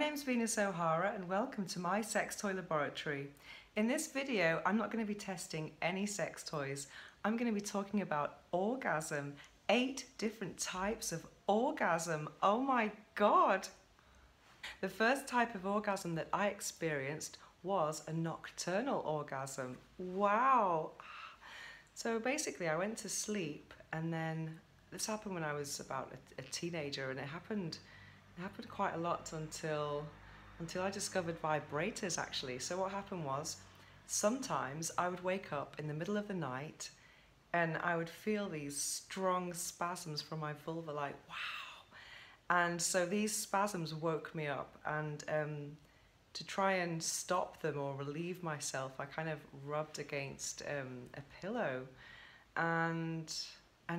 name's Venus O'Hara and welcome to my sex toy laboratory. In this video, I'm not going to be testing any sex toys. I'm going to be talking about orgasm, 8 different types of orgasm. Oh my God! The first type of orgasm that I experienced was a nocturnal orgasm. Wow! So basically I went to sleep, and then this happened when I was about a teenager, and it happened quite a lot until I discovered vibrators actually. So what happened was, sometimes I would wake up in the middle of the night and I would feel these strong spasms from my vulva, like wow. And so these spasms woke me up, and to try and stop them or relieve myself, I kind of rubbed against a pillow, and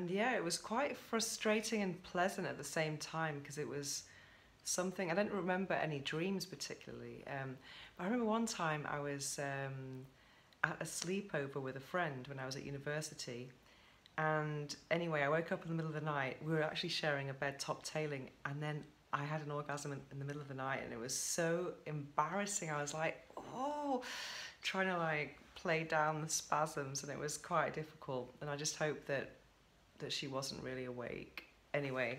yeah, it was quite frustrating and pleasant at the same time, because it was something, I don't remember any dreams particularly, but I remember one time I was at a sleepover with a friend when I was at university, and anyway I woke up in the middle of the night. We were actually sharing a bed top tailing, and then I had an orgasm in the middle of the night, and it was so embarrassing. I was like, oh, trying to like play down the spasms, and it was quite difficult, and I just hope that she wasn't really awake. Anyway,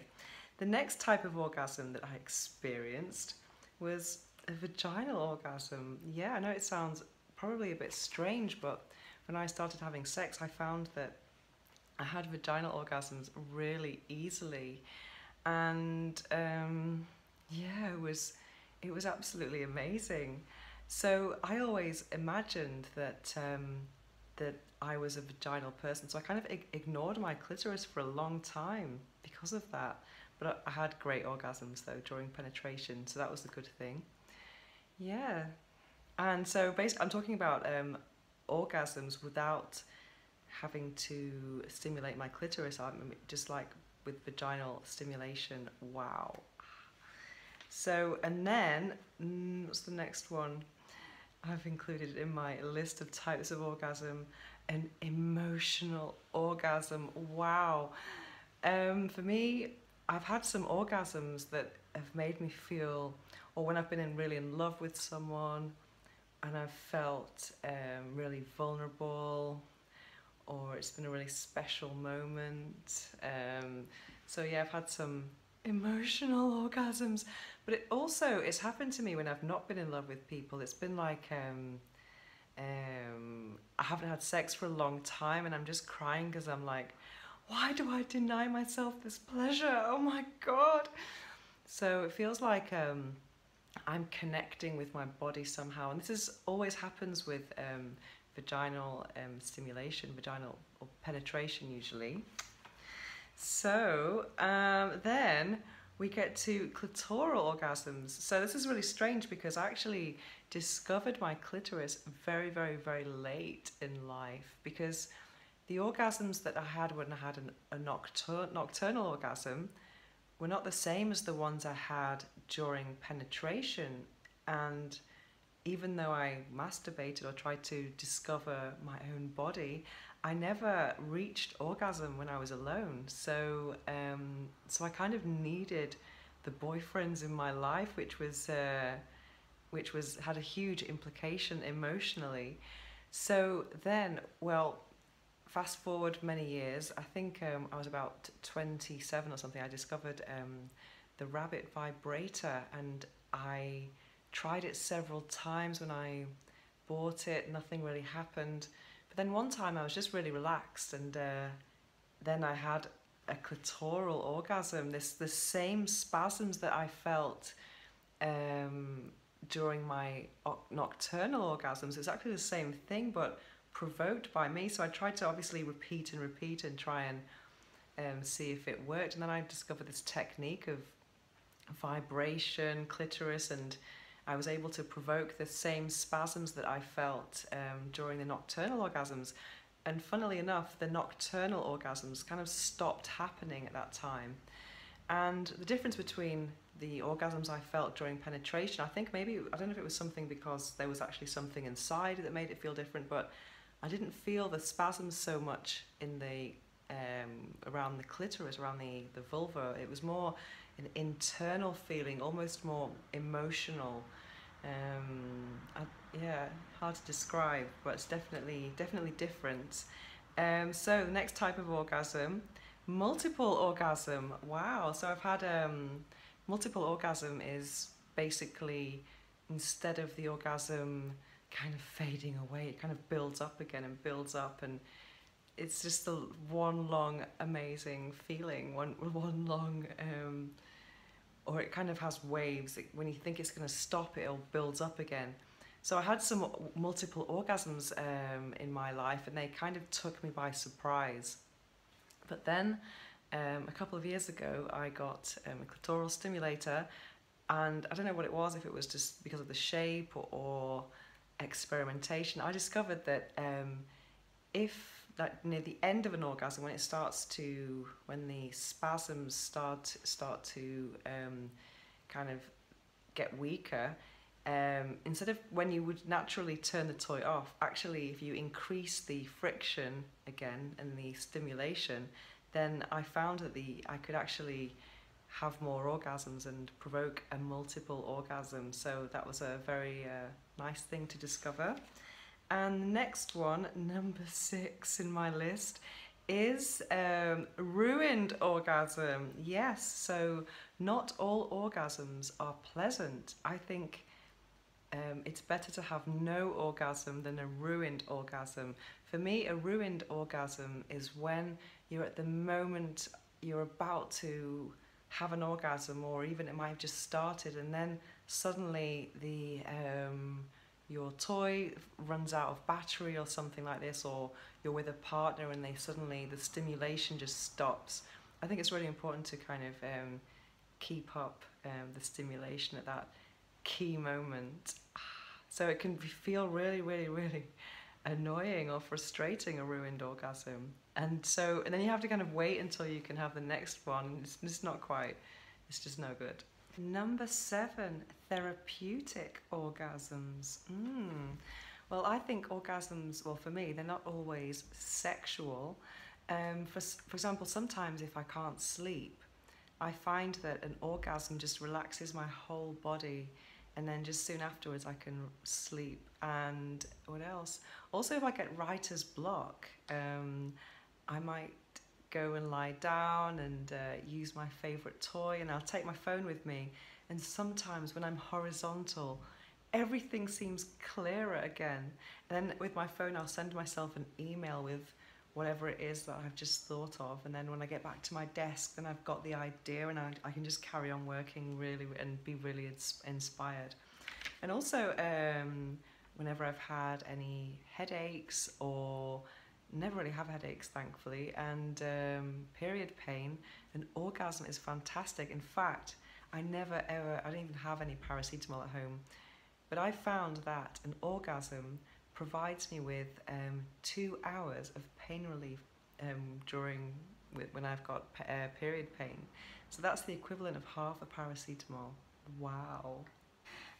the next type of orgasm that I experienced was a vaginal orgasm. Yeah, I know it sounds probably a bit strange, but when I started having sex, I found that I had vaginal orgasms really easily, and yeah, it was absolutely amazing. So I always imagined that that I was a vaginal person, so I kind of ignored my clitoris for a long time because of that. But I had great orgasms though during penetration, so that was the good thing. Yeah, and so basically I'm talking about orgasms without having to stimulate my clitoris. I'm just like with vaginal stimulation. Wow. So, and then what's the next one I've included in my list of types of orgasm? An emotional orgasm. Wow. For me, I've had some orgasms that have made me feel, or when I've been really in love with someone and I've felt really vulnerable, or it's been a really special moment. So yeah, I've had some emotional orgasms, but it's happened to me when I've not been in love with people. It's been like I haven't had sex for a long time, and I'm just crying because I'm like, why do I deny myself this pleasure? Oh my God. So it feels like I'm connecting with my body somehow, and always happens with vaginal stimulation, vaginal or penetration usually. So then we get to clitoral orgasms. So this is really strange because I actually discovered my clitoris very, very, very late in life, because the orgasms that I had when I had a nocturnal orgasm were not the same as the ones I had during penetration. And even though I masturbated or tried to discover my own body, I never reached orgasm when I was alone. So so I kind of needed the boyfriends in my life, which had a huge implication emotionally. So then, well, fast forward many years, I think I was about 27 or something, I discovered the rabbit vibrator, and I tried it several times. When I bought it, nothing really happened. But then one time I was just really relaxed, and then I had a clitoral orgasm, the same spasms that I felt during my nocturnal orgasms. It's actually the same thing, but provoked by me. So I tried to obviously repeat and try and see if it worked. And then I discovered this technique of vibration, clitoris, and I was able to provoke the same spasms that I felt during the nocturnal orgasms. And funnily enough, the nocturnal orgasms kind of stopped happening at that time. And the difference between the orgasms I felt during penetration, I think maybe, I don't know if it was something because there was actually something inside that made it feel different, but I didn't feel the spasms so much in the around the clitoris, around the vulva. It was more an internal feeling, almost more emotional. Yeah, hard to describe, but it's definitely different. So the next type of orgasm, multiple orgasm. Wow. So I've had multiple orgasm is basically instead of the orgasm kind of fading away, it kind of builds up again and builds up, and it's just the one long amazing feeling, one long or it kind of has waves. When you think it's going to stop, it'll build up again. So I had some multiple orgasms in my life, and they kind of took me by surprise. But then a couple of years ago, I got a clitoral stimulator, and I don't know what it was, if it was just because of the shape or experimentation. I discovered that if like near the end of an orgasm, when the spasms start to kind of get weaker, instead of when you would naturally turn the toy off, actually if you increase the friction again and the stimulation, then I found that I could actually have more orgasms and provoke a multiple orgasm. So that was a very nice thing to discover. And the next one, number 6 in my list, is ruined orgasm. Yes, so not all orgasms are pleasant. I think it's better to have no orgasm than a ruined orgasm. For me, a ruined orgasm is when you're at the moment you're about to have an orgasm, or even it might have just started, and then suddenly your toy runs out of battery or something like this, or you're with a partner and the stimulation just stops. I think it's really important to kind of keep up the stimulation at that key moment. So it can feel really annoying or frustrating, a ruined orgasm. And then you have to kind of wait until you can have the next one. It's just no good. Number 7, therapeutic orgasms. Well, I think orgasms, well, for me, they're not always sexual. For example, sometimes if I can't sleep, I find that an orgasm just relaxes my whole body, and then just soon afterwards I can sleep. And what else? Also, if I get writer's block, I might go and lie down and use my favorite toy, and I'll take my phone with me, and sometimes when I'm horizontal everything seems clearer again, and then with my phone I'll send myself an email with whatever it is that I've just thought of, and then when I get back to my desk then I've got the idea, and I can just carry on working really and be really inspired. And also whenever I've had any headaches, or never really have headaches thankfully, and period pain, an orgasm is fantastic. In fact, I don't even have any paracetamol at home, but I found that an orgasm provides me with 2 hours of pain relief when I've got period pain. So that's the equivalent of half a paracetamol. Wow.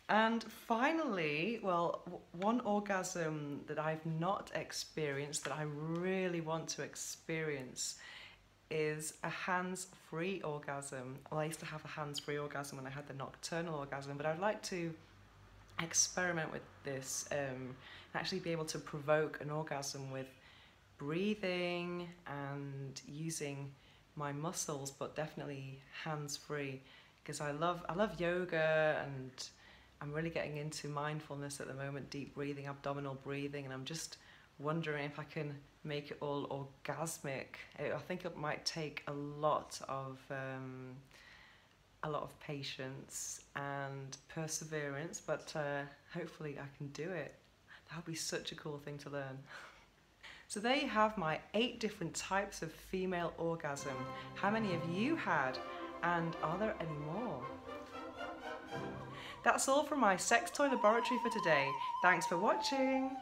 And finally, well, one orgasm that I've not experienced that I really want to experience is a hands-free orgasm. Well, I used to have a hands-free orgasm when I had the nocturnal orgasm, but I'd like to experiment with this and actually be able to provoke an orgasm with breathing and using my muscles, but definitely hands-free, because I love yoga, and I'm really getting into mindfulness at the moment, deep breathing, abdominal breathing, and I'm just wondering if I can make it all orgasmic. I think it might take a lot of patience and perseverance, but hopefully I can do it. That would be such a cool thing to learn. So there you have my 8 different types of female orgasm. How many have you had? And are there any more? That's all from my sex toy laboratory for today. Thanks for watching.